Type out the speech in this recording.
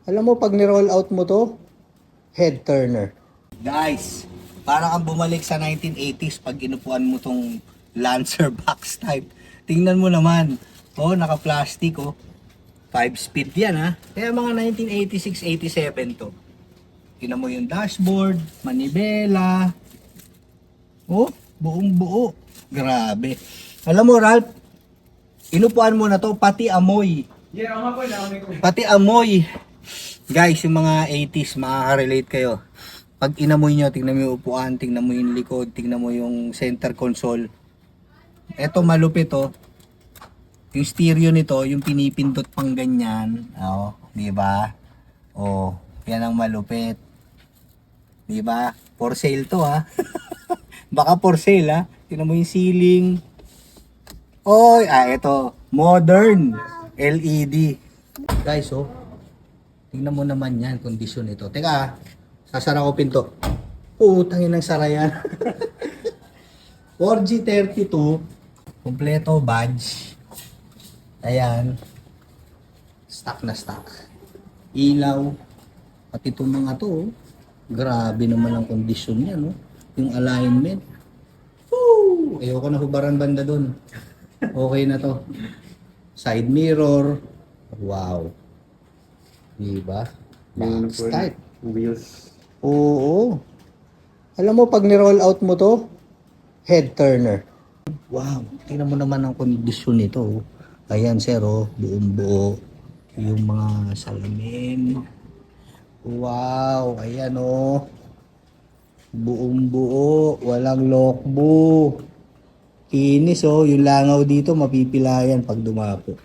Alam mo, pag ni-roll out mo to, head turner. Guys, para kang bumalik sa 1980s pag inupuan mo tong Lancer box type. Tingnan mo naman. Oh, naka-plastic oh. 5-speed yan ha. Kaya mga 1986-87 to. Tingnan mo yung dashboard, manibela. Oh, buong buo. Grabe. Alam mo, Ralph, inupuan mo na to, pati amoy. Yeah, ako po na ko. Pati amoy. Guys, yung mga 80s, makaka-relate kayo. Pag inamoy nyo, tingnan mo yung upuan, tingnan mo yung likod, tingnan mo yung center console. Eto malupit oh. Yung stereo nito, yung pinipindot pang ganyan. Oh, di ba? Oh, yan ang malupit. Di ba? For sale to ha. Baka for sale ha. Tingnan mo yung ceiling. Oy, eto, modern LED. Guys, oh. Tingnan mo naman yan, kondisyon nito. Teka, sasara ko pinto. Putangin ng sara yan. 4G32, kompleto badge. Ayan. Stock na stock. Ilaw. Pati itong mga to, oh. Grabe naman ang kondisyon niya, no? Yung alignment. Woo! Ayoko na hubaran banda dun. Okay na to. Side mirror. Wow. Diba? Box type. Wheels. Oo. Alam mo, pag ni-roll out mo to, head turner. Wow, tingnan mo naman ang kondisyon nito. Ayan sir, oh, buong buo. Yung mga salamin. Wow, ayan oh. Buong buo, walang lokbo. Kinis oh, yung langaw dito mapipilayan pag dumapo.